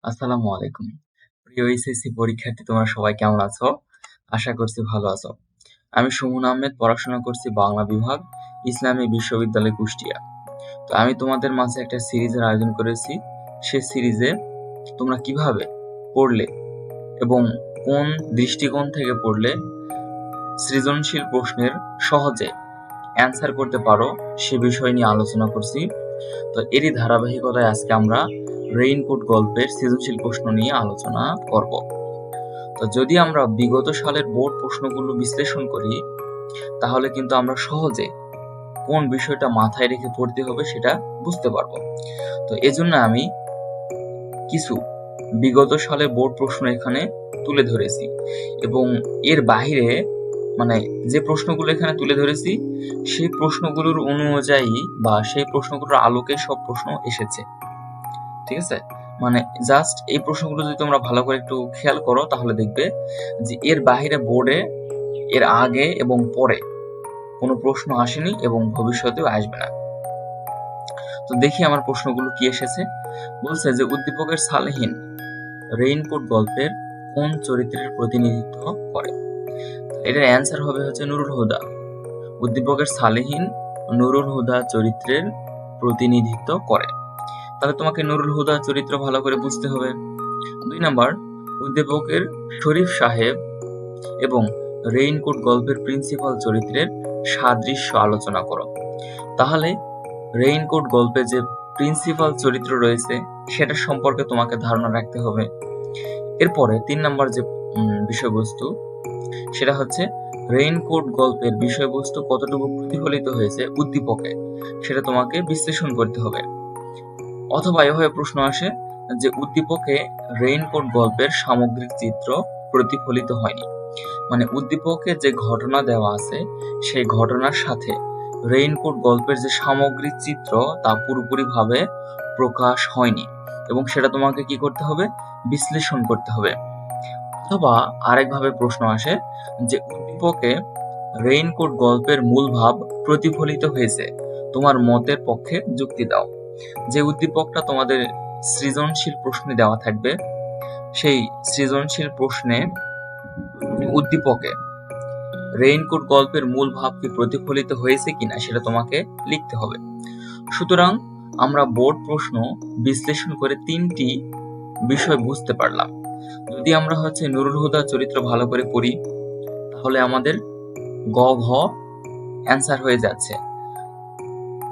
আসসালামু আলাইকুম। প্রিয় এইচএসসি পরীক্ষার্থী তোমরা সবাই কেমন আছো? আশা করছি ভালো আছো। আমি সুমন আহমেদ, পড়াশোনা করছি বাংলা বিভাগ, ইসলামী বিশ্ববিদ্যালয় কুষ্টিয়া। তো আমি তোমাদের মাঝে একটা সিরিজের আয়োজন করেছি। সে সিরিজে তোমরা কিভাবে পড়লে এবং কোন দৃষ্টিকোণ থেকে পড়লে সৃজনশীল প্রশ্নের সহজে অ্যান্সার করতে পারো সে বিষয় নিয়ে আলোচনা করছি। তো এরই ধারাবাহিকতায় আজকে আমরা রেইনকোট গল্পের সৃজনশীল প্রশ্ন নিয়ে আলোচনা করব। তো যদি আমরা বিগত সালের বোর্ড প্রশ্নগুলো বিশ্লেষণ করি তাহলে কিন্তু আমরা সহজে কোন বিষয়টা মাথায় রেখে পড়তে হবে সেটা বুঝতে পারবো। তো এজন্য আমি কিছু বিগত সালের বোর্ড প্রশ্ন এখানে তুলে ধরেছি এবং এর বাইরে মানে যে প্রশ্নগুলো এখানে তুলে ধরেছি সেই প্রশ্নগুলোর অনুযায়ী বা সেই প্রশ্নগুলোর আলোকে সব প্রশ্ন এসেছে। ঠিক আছে, মানে জাস্ট এই প্রশ্নগুলো যদি তোমরা ভালো করে একটু খেয়াল করো তাহলে দেখবে যে এর বাইরে বোর্ডে এর আগে এবং পরে কোনো প্রশ্ন আসেনি এবং ভবিষ্যতেও আসবে না। তো দেখি আমার প্রশ্নগুলো কি এসেছে। বলছে যে উদ্দীপকের সালেহীন রেইনকোট গল্পের কোন চরিত্রের প্রতিনিধিত্ব করে? এটার অ্যান্সার হবে হচ্ছে নুরুল হুদা। উদ্দীপকের সালেহীন নুরুল হুদা চরিত্রের প্রতিনিধিত্ব করে। তাহলে তোমাকে নুরুল হুদা চরিত্র ভালো করে বুঝতে হবে। 2 নাম্বার, উদ্দীপকের শরীফ সাহেব এবং রেইনকোট গল্পের প্রিন্সিপাল চরিত্রের সাদৃশ্য আলোচনা করো। তাহলে রেইনকোট গল্পে যে প্রিন্সিপাল চরিত্র রয়েছে সেটা সম্পর্কে তোমাকে ধারণা রাখতে হবে। এরপরে 3 নাম্বার যে বিষয়বস্তু সেটা হচ্ছে রেইনকোট গল্পের বিষয়বস্তু কতটুকু প্রতিফলিত হয়েছে উদ্দীপকে সেটা তোমাকে বিশ্লেষণ করতে হবে। অথবা এভাবে প্রশ্ন আসে যে উদ্দীপকে রেইনকোট গল্পের সামগ্রিক চিত্র প্রতিফলিত হয়নি, মানে উদ্দীপকে যে ঘটনা দেওয়া আছে সেই ঘটনার সাথে রেইনকোট গল্পের যে সামগ্রিক চিত্র তা পুরোপুরিভাবে প্রকাশ হয়নি এবং সেটা তোমাকে কি করতে হবে? বিশ্লেষণ করতে হবে। অথবা আরেকভাবে প্রশ্ন আসে যে উদ্দীপকে রেইনকোট গল্পের মূল ভাব প্রতিফলিত হয়েছে, তোমার মতের পক্ষে যুক্তি দাও। যে উদ্দীপকটা তোমাদের সৃজনশীল প্রশ্নে দেওয়া থাকবে সেই সৃজনশীল প্রশ্নে উদ্দীপকে রেইনকোট গল্পের মূল ভাব কি প্রতিফলিত হয়েছে কিনা সেটা তোমাকে লিখতে হবে। সুতরাং আমরা বোর্ড প্রশ্ন বিশ্লেষণ করে 3টি বিষয় বুঝতে পারলাম। যদি আমরা নুরুল হুদা চরিত্র ভালো করে পড়ি তাহলে আমাদের গ ঘ অ্যান্সার হয়ে যাচ্ছে,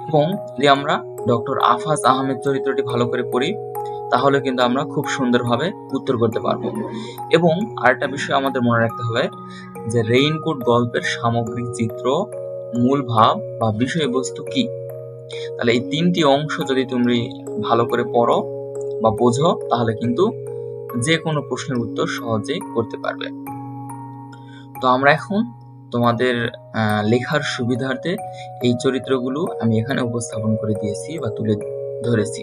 এবং যদি আমরা ডক্টর আফাজ আহমেদ চরিত্রটি ভালো করে পড়ি তাহলে কিন্তু আমরা খুব সুন্দরভাবে উত্তর করতে পারবো। এবং আরেকটা বিষয় আমাদের মনে রাখতে হবে যে রেইনকোট গল্পের সামগ্রিক চিত্র, মূল ভাব বা বিষয়বস্তু কি। তাহলে এই 3টি অংশ যদি তুমি ভালো করে পড়ো বা বোঝো তাহলে কিন্তু যে কোনো প্রশ্নের উত্তর সহজেই করতে পারবে। তো আমরা এখন তোমাদের লেখার সুবিধার্থে এই চরিত্রগুলো আমি এখানে উপস্থাপন করে দিয়েছি বা তুলে ধরেছি।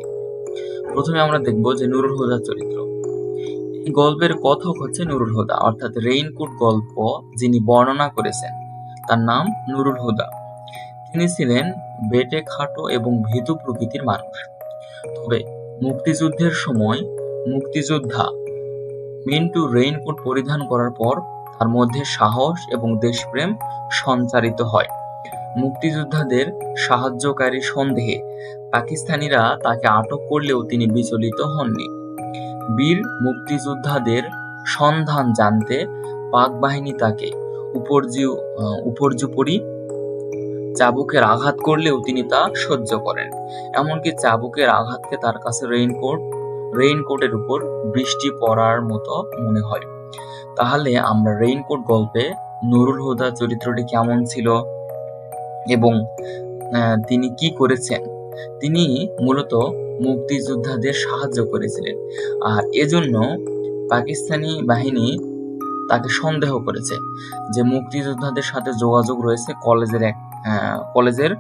প্রথমে আমরা দেখব যে নুরুল হুদার চরিত্র। এই গল্পের কথক হচ্ছে নুরুল হুদা, অর্থাৎ রেইনকোট গল্প যিনি বর্ণনা করেছেন তার নাম নুরুল হুদা। তিনি ছিলেন বেঁটে খাটো এবং ভীতু প্রকৃতির মানুষ। তবে মুক্তিযুদ্ধের সময় মুক্তিযোদ্ধা মিন্টু রেইনকোট পরিধান করার পর তার মধ্যে সাহস এবং দেশপ্রেম সঞ্চারিত হয়। মুক্তিযোদ্ধাদের সাহায্যকারী সন্দেহে পাকিস্তানিরা তাকে আটক করলেও তিনি বিচলিত হননি। বীর মুক্তিযোদ্ধাদের সন্ধান জানতে পাক বাহিনী তাকে উপর্যুপরি চাবুকের আঘাত করলেও তিনি তা সহ্য করেন। এমনকি চাবুকের আঘাতকে তার কাছে রেইনকোটের উপর বৃষ্টি পড়ার মতো মনে হয়। তাহলে আমরা রেইনকোট গল্পে নুরুল হুদা চরিত্রটি কেমন ছিল এবং তিনি কি করেছেন? তিনি মূলত মুক্তিযোদ্ধাদের সাহায্য করেছিলেন, আর এজন্য পাকিস্তানি বাহিনী তাকে সন্দেহ করেছে যে মুক্তিযোদ্ধাদের সাথে যোগাযোগ রয়েছে কলেজের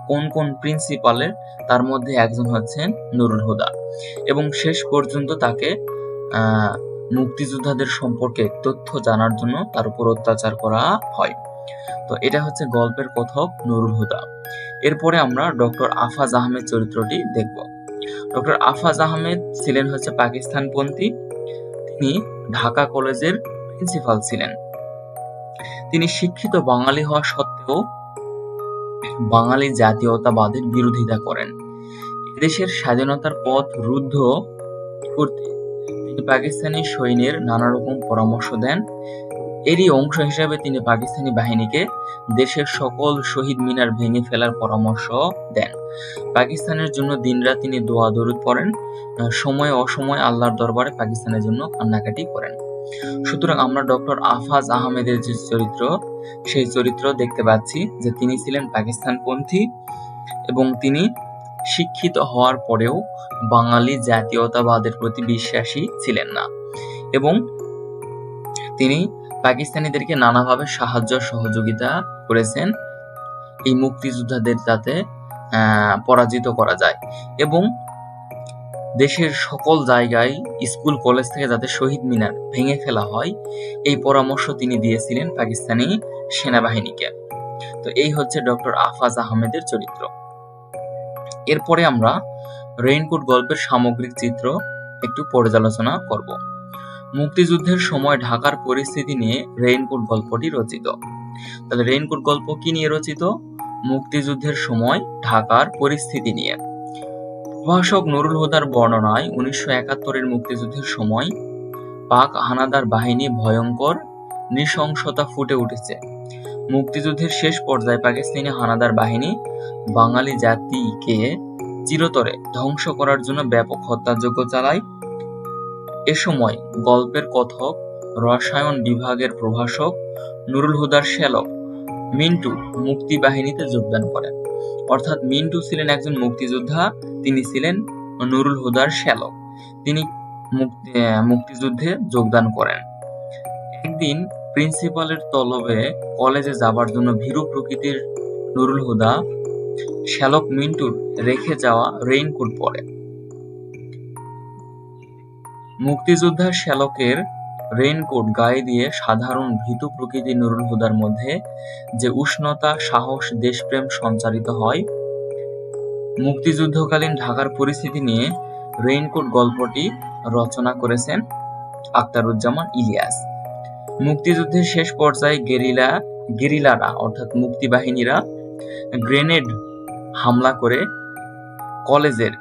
কোন কোন প্রিন্সিপালের, তার মধ্যে একজন হচ্ছেন নুরুল হুদা। এবং শেষ পর্যন্ত তাকে মুক্তিযোদ্ধাদের সম্পর্কে তথ্য জানার জন্য তার উপর অত্যাচার করা হয়। তো এটা হচ্ছে গল্পের কথক নুরুল হুদা। এরপরে আমরা ডক্টর আফাজ আহমেদ চরিত্রটি দেখব। ডক্টর আফাজ আহমেদ ছিলেন পাকিস্তানপন্থী। তিনি ঢাকা কলেজের প্রিন্সিপাল ছিলেন। তিনি শিক্ষিত বাঙালি হওয়া সত্ত্বেও বাঙালি জাতীয়তাবাদের বিরোধিতা করেন। এদেশের স্বাধীনতার পথ রুদ্ধ করতে তিনি পাকিস্তানি সৈন্যের নানা রকম পরামর্শ দেন। এরই অংশ হিসেবে তিনি পাকিস্তানি বাহিনীকে দেশের সকল শহীদ মিনার ভেঙে ফেলার পরামর্শ দেন। পাকিস্তানের জন্য দিনরাত তিনি দোয়া দরুদ পড়েন, সময় অসময়ে আল্লাহর দরবারে পাকিস্তানের জন্য কান্নাকাটি করেন। সুতরাং আমরা ডক্টর আফাজ আহমেদের যে চরিত্র, সেই চরিত্র দেখতে পাচ্ছি যে তিনি ছিলেন পাকিস্তানপন্থী এবং তিনি শিক্ষিত হওয়ার পরেও বাঙালি জাতীয়তাবাদের প্রতি বিশ্বাসী ছিলেন না এবং তিনি পাকিস্তানিদেরকে নানাভাবে সাহায্য সহযোগিতা করেছেন এই মুক্তিযোদ্ধাদের যাতে পরাজিত করা যায় এবং দেশের সকল জায়গায় স্কুল কলেজ থেকে যাতে শহীদ মিনার ভেঙে ফেলা হয় এই পরামর্শ তিনি দিয়েছিলেন পাকিস্তানি সেনাবাহিনীকে। তো এই হচ্ছে ডক্টর আফাজ আহমেদের চরিত্র। এরপরে আমরা রেইনকোট গল্পের সামগ্রিক চিত্র একটু পর্যালোচনা করব। মুক্তিযুদ্ধের সময় ঢাকার পরিস্থিতি নিয়ে রেইনকোট গল্পটি রচিত। তাহলে রেইনকোট গল্প কি নিয়ে রচিত? মুক্তিযুদ্ধের সময় ঢাকার পরিস্থিতি নিয়ে। প্রভাষক নুরুল হুদার বর্ণনায় 1971-এর মুক্তিযুদ্ধের সময় পাক হানাদার বাহিনী ভয়ঙ্কর নৃশংসতা ফুটে উঠেছে। মুক্তিযুদ্ধের শেষ পর্যায়ে পাকিস্তানি হানাদার বাহিনী বাঙালি জাতিকে চিরতরে ধ্বংস করার জন্য ব্যাপক হত্যাযজ্ঞ চালায়। এ সময় গল্পের কথক, রসায়ন বিভাগের প্রভাষক নুরুল হুদার শ্যালক মিন্টু মুক্তি বাহিনীতে যোগদান করেন। অর্থাৎ মিন্টু ছিলেন একজন মুক্তিযোদ্ধা, তিনি ছিলেন নুরুল হুদার শ্যালক। তিনি মুক্তিযুদ্ধে যোগদান করেন। একদিন প্রিন্সিপালের তলবে কলেজে যাবার জন্য ভীরু প্রকৃতির নুরুল হুদা শ্যালক মিন্টুর রেখে যাওয়া রেইনকোট পরে। মুক্তিযোদ্ধার শ্যালকের রেইনকোট গায়ে দিয়ে সাধারণ ভীতু প্রকৃতির নুরুল হুদার মধ্যে যে উষ্ণতা, সাহস, দেশপ্রেম সঞ্চারিত হয়। মুক্তিযুদ্ধকালীন ঢাকার পরিস্থিতি নিয়ে রেইনকোট গল্পটি রচনা করেছেন আখতারুজ্জামান ইলিয়াস। মুক্তিযুদ্ধের শেষ পর্যায়ে গেরিলারা অর্থাৎ মুক্তি বাহিনীরা গ্রেনেড হামলা করে কলেজের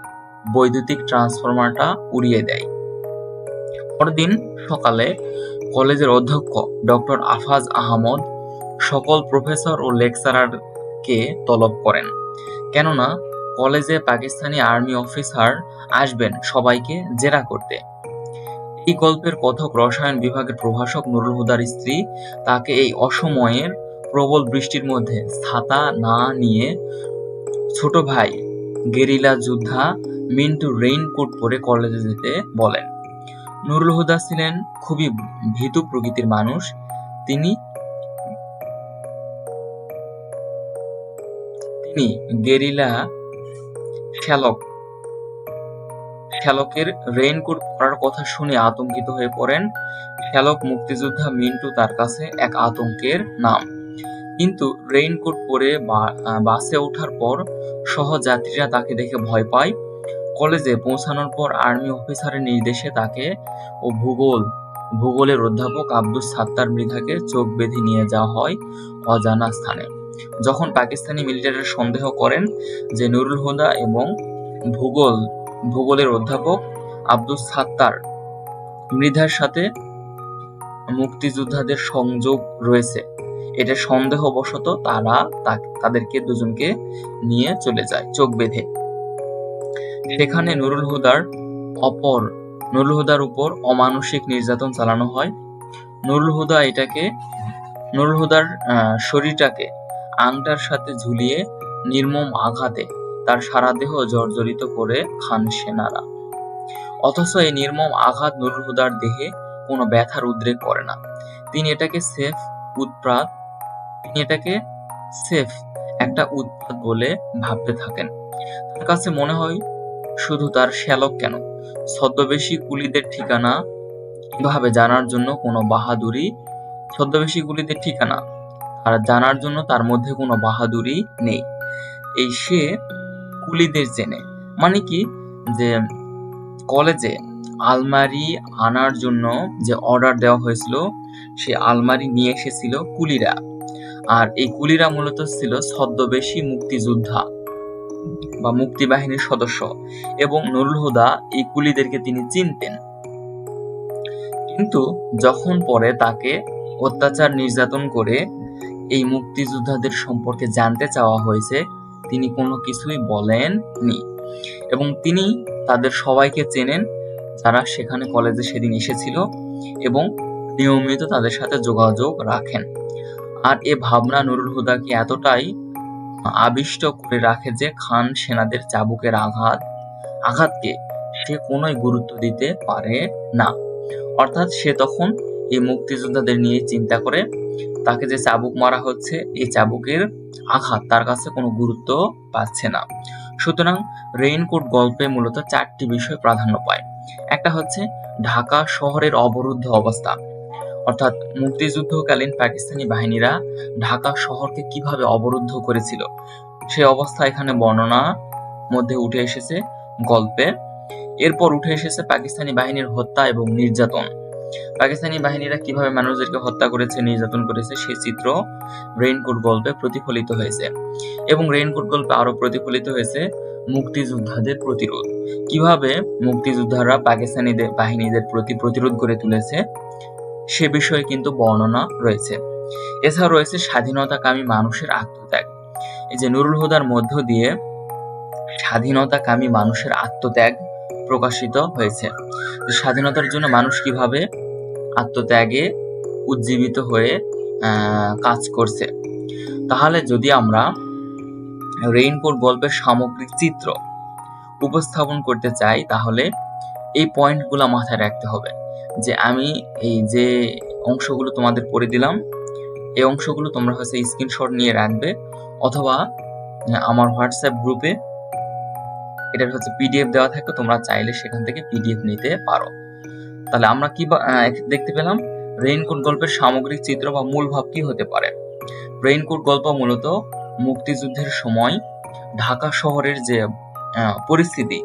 বৈদ্যুতিক ট্রান্সফরমারটা উড়িয়ে দেয়। পরদিন সকালে কলেজের অধ্যক্ষ ডক্টর আফাজ আহমদ সকল প্রফেসর ও লেকচারারকে তলব করেন, কেননা কলেজে পাকিস্তানি আর্মি অফিসার আসবেন সবাইকে জেরা করতে। এই গল্পের কথক রসায়ন বিভাগের প্রভাষক নুরুল হুদার স্ত্রী তাকে এই অসময়ের প্রবল বৃষ্টির মধ্যে ছাতা না নিয়ে ছোট ভাই গেরিলা যোদ্ধা মিন্টু রেইনকোট পরে কলেজে যেতে বলেন। নুরুল হুদা ছিলেন খুবই ভীতু প্রকৃতির মানুষ। তিনি গেরিলা শ্যালকের রেইনকোট পরার কথা শুনে আতঙ্কিত হয়ে পড়েন। শ্যালক মুক্তিযোদ্ধা মিন্টু তার কাছে এক আতঙ্কের নাম। কিন্তু রেইনকোট পরে বাসে ওঠার পর সহযাত্রীরা তাকে দেখে ভয় পায়। কলেজে পৌঁছানোর পর আর্মি অফিসারের নির্দেশে তাকে ও ভূগোলের অধ্যাপক আব্দুস সাত্তার মৃধাকে চোখ বেঁধে নিয়ে যাওয়া হয় অজানা স্থানে। যখন পাকিস্তানি মিলিটারিরা সন্দেহ করেন যে নুরুল হুদা এবং ভূগোলের অধ্যাপক আব্দুস সাত্তার মৃধার সাথে মুক্তিযোদ্ধাদের সংযোগ রয়েছে, এটা সন্দেহবশত তারা তাদেরকে দুজনকে নিয়ে চলে যায় চোখ বেঁধে। সেখানে নুরুল হুদার উপর অমানুষিক নির্যাতন চালানো হয়। নুরুল হুদার শরীরটাকে আংটার সাথে ঝুলিয়ে নির্মম আঘাতে তার সারা দেহ জর্জরিত করে খান সেনারা। অথচ এই নির্মম আঘাত নুরুল হুদার দেহে কোনো ব্যথার উদ্রেক করে না। তিনি এটাকে সেফ একটা উৎপাত বলে ভাবতে থাকেন। তার কাছে মনে হয় শুধু তার শ্যালক কেন, ছদ্মবেশী কুলিদের ঠিকানা এভাবে জানার জন্য তার মধ্যে কোনো বাহাদুরি নেই। এই সে কুলিদের চেনে, মানে কি যে কলেজে আলমারি আনার জন্য যে অর্ডার দেওয়া হয়েছিল, সে আলমারি নিয়ে এসেছিল কুলিরা। আর এই কুলিরা মূলত ছিল ছদ্মবেশী মুক্তিযোদ্ধা বা মুক্তিবাহিনীর সদস্য, এবং নুরুল হুদা এই কুলিদেরকে তিনি চিনতেন। কিন্তু যখন পরে তাকে অত্যাচার নির্যাতন করে এই মুক্তিযোদ্ধাদের সম্পর্কে জানতে চাওয়া হয়েছে, তিনি কোনো কিছুই বলেননি, এবং তিনি তাদের সবাইকে চেনেন যারা সেখানে কলেজে সেদিন এসেছিল, এবং নিয়মিত তাদের সাথে যোগাযোগ রাখেন। আর এ ভাবনা নুরুল হুদাকে এতটাই আবিষ্ট করে রাখে যে খান সেনাদের চাবুকের আঘাতকে সে কোনোই গুরুত্ব দিতে পারে না। অর্থাৎ সে তখন এই মুক্তিযোদ্ধাদের নিয়ে চিন্তা করে, তাকে যে চাবুক মারা হচ্ছে এই চাবুকের আঘাত তার কাছে কোনো গুরুত্ব পাচ্ছে না। সুতরাং রেইনকোট গল্পে মূলত 4টি বিষয় প্রাধান্য পায়। একটা হচ্ছে ঢাকা শহরের অবরুদ্ধ অবস্থা, অর্থাৎ মুক্তিযুদ্ধকালীন পাকিস্তানি বাহিনীরা ঢাকা শহরকে কিভাবে অবরুদ্ধ করেছিল সেই অবস্থা এখানে বর্ণনা মধ্যে উঠে এসেছে গল্পে। এরপর উঠে এসেছে পাকিস্তানি বাহিনীর হত্যা এবং নির্যাতন। পাকিস্তানি বাহিনীরা কিভাবে মানুষদেরকে হত্যা করেছে, নির্যাতন করেছে সেই চিত্র রেইনকোট গল্পে প্রতিফলিত হয়েছে। এবং রেইনকোট গল্পে আরো প্রতিফলিত হয়েছে মুক্তিযোদ্ধাদের প্রতিরোধ, কিভাবে মুক্তিযোদ্ধারা পাকিস্তানি বাহিনীদের প্রতি প্রতিরোধ গড়ে তুলেছে সে বিষয়ে কিন্তু বর্ণনা রয়েছে। এছাড়া রয়েছে স্বাধীনতাকামী মানুষের আত্মত্যাগ। এই যে নুরুল হুদার মধ্য দিয়ে স্বাধীনতাকামী মানুষের আত্মত্যাগ প্রকাশিত হয়েছে, স্বাধীনতার জন্য মানুষ কিভাবে আত্মত্যাগে উজ্জীবিত হয়ে কাজ করছে। তাহলে যদি আমরা রেইনকোট গল্পের সামগ্রিক চিত্র উপস্থাপন করতে চাই, তাহলে এই পয়েন্টগুলো মাথায় রাখতে হবে। যে আমি এই যে অংশগুলো তোমাদের পড়ে দিলাম, এই অংশগুলো তোমরা হচ্ছে স্ক্রিনশট নিয়ে রাখবে, অথবা আমার হোয়াটসঅ্যাপ গ্রুপে এটার হচ্ছে পিডিএফ দেওয়া থাকে, তোমরা চাইলে সেখান থেকে পিডিএফ নিতে পারো। তাহলে আমরা কি দেখতে পেলাম, রেইনকোট গল্পের সামগ্রিক চিত্র বা মূল ভাব কি হতে পারে। রেইনকোট গল্প মূলত মুক্তিযুদ্ধের সময় ঢাকা শহরের যে পরিস্থিতি,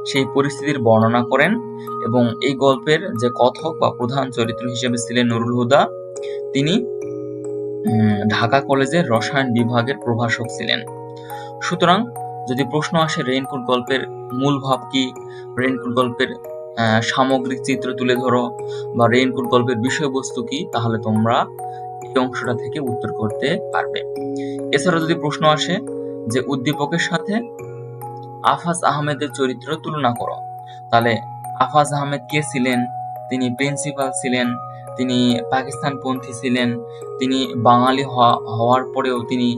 সেই পরিস্থিতির বর্ণনা করেন, এবং এই গল্পের যে কথক বা প্রধান চরিত্র হিসেবে ছিলেন নুরুল হুদা, তিনি ঢাকা কলেজের রসায়ন বিভাগের প্রভাষক ছিলেন। সুতরাং যদি প্রশ্ন আসে রেইনকোট গল্পের মূল ভাব কি, রেইনকোট গল্পের সামগ্রিক চিত্র তুলে ধরো, বা রেইনকোট গল্পের বিষয়বস্তু কি, তাহলে তোমরা এই অংশটা থেকে উত্তর করতে পারবে। এছাড়া যদি প্রশ্ন আসে যে উদ্দীপকের সাথে আফাজ আহমেদের চরিত্র তুলনা করো, তাহলে আফাজ আহমেদ কে ছিলেন? তিনি প্রিন্সিপাল ছিলেন, তিনি পাকিস্তানপন্থী ছিলেন, তিনি বাঙালি হওয়ার পরেও তিনি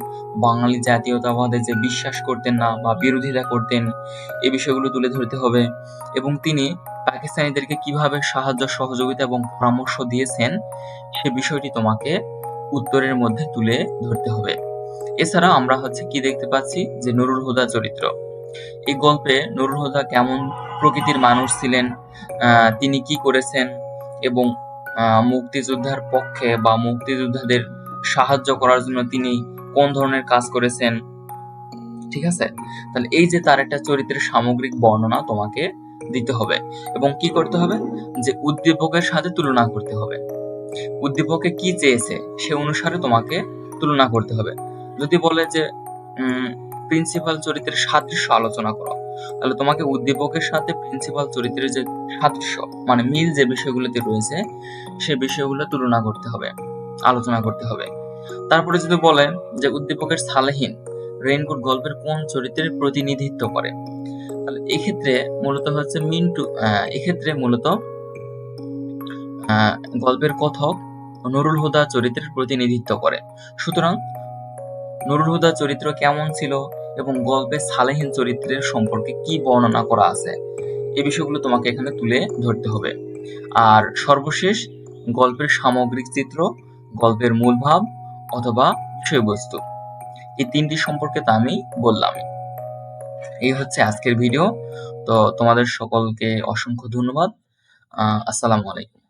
বাঙালি জাতীয়তাবাদে যে বিশ্বাস করতেন না বা বিরোধিতা করতেন, এই বিষয়গুলো তুলে ধরতে হবে। এবং তিনি পাকিস্তানিদেরকে কিভাবে সাহায্য, সহযোগিতা এবং পরামর্শ দিয়েছেন সে বিষয়টি তোমাকে উত্তরের মধ্যে তুলে ধরতে হবে। এছাড়া আমরা হচ্ছে কি দেখতে পাচ্ছি, যে নুরুল হুদা চরিত্র, এই গল্পে নুরুল হুদা কেমন প্রকৃতির মানুষ ছিলেন, তিনি কি করেছেন, এবং মুক্তিযোদ্ধার পক্ষে বা মুক্তিযোদ্ধাদের সাহায্য করার জন্য তিনি কোন ধরনের কাজ করেছেন। ঠিক আছে, তাহলে এই যে তার একটা চরিত্রের সামগ্রিক বর্ণনা তোমাকে দিতে হবে, এবং কি করতে হবে, যে উদ্দীপকের সাথে তুলনা করতে হবে। উদ্দীপকে কি চেয়েছে সে অনুসারে তোমাকে তুলনা করতে হবে। যদি বলে যে প্রিন্সিপাল চরিত্রের সাদৃশ্য আলোচনা করো, তাহলে তোমাকে উদ্দীপকের সাথে প্রিন্সিপাল চরিত্রের যে সাদৃশ্য মানে মিল যে বিষয়গুলোতে রয়েছে সে বিষয়গুলো তুলনা করতে হবে, আলোচনা করতে হবে। তারপরে যদি বলে যে উদ্দীপকের সালেহীন রেইনকোট গল্পের কোন চরিত্রের প্রতিনিধিত্ব করে, তাহলে এক্ষেত্রে মূলত হচ্ছে মিন্টু, এক্ষেত্রে মূলত গল্পের কথক নুরুল হুদা চরিত্রের প্রতিনিধিত্ব করে। সুতরাং নুরুল হুদা চরিত্র কেমন ছিল এবং গল্পে সালেহীন চরিত্রের সম্পর্কে কি বর্ণনা করা আছে, এই বিষয়গুলো তোমাকে এখানে তুলে ধরতে হবে। আর সর্বশেষ গল্পের সামগ্রিক চিত্র, গল্পের মূল ভাব অথবা বিষয়বস্তু, এই তিনটি সম্পর্কে তা আমি বললাম। এই হচ্ছে আজকের ভিডিও। তো তোমাদের সকলকে অসংখ্য ধন্যবাদ। আসসালামু আলাইকুম।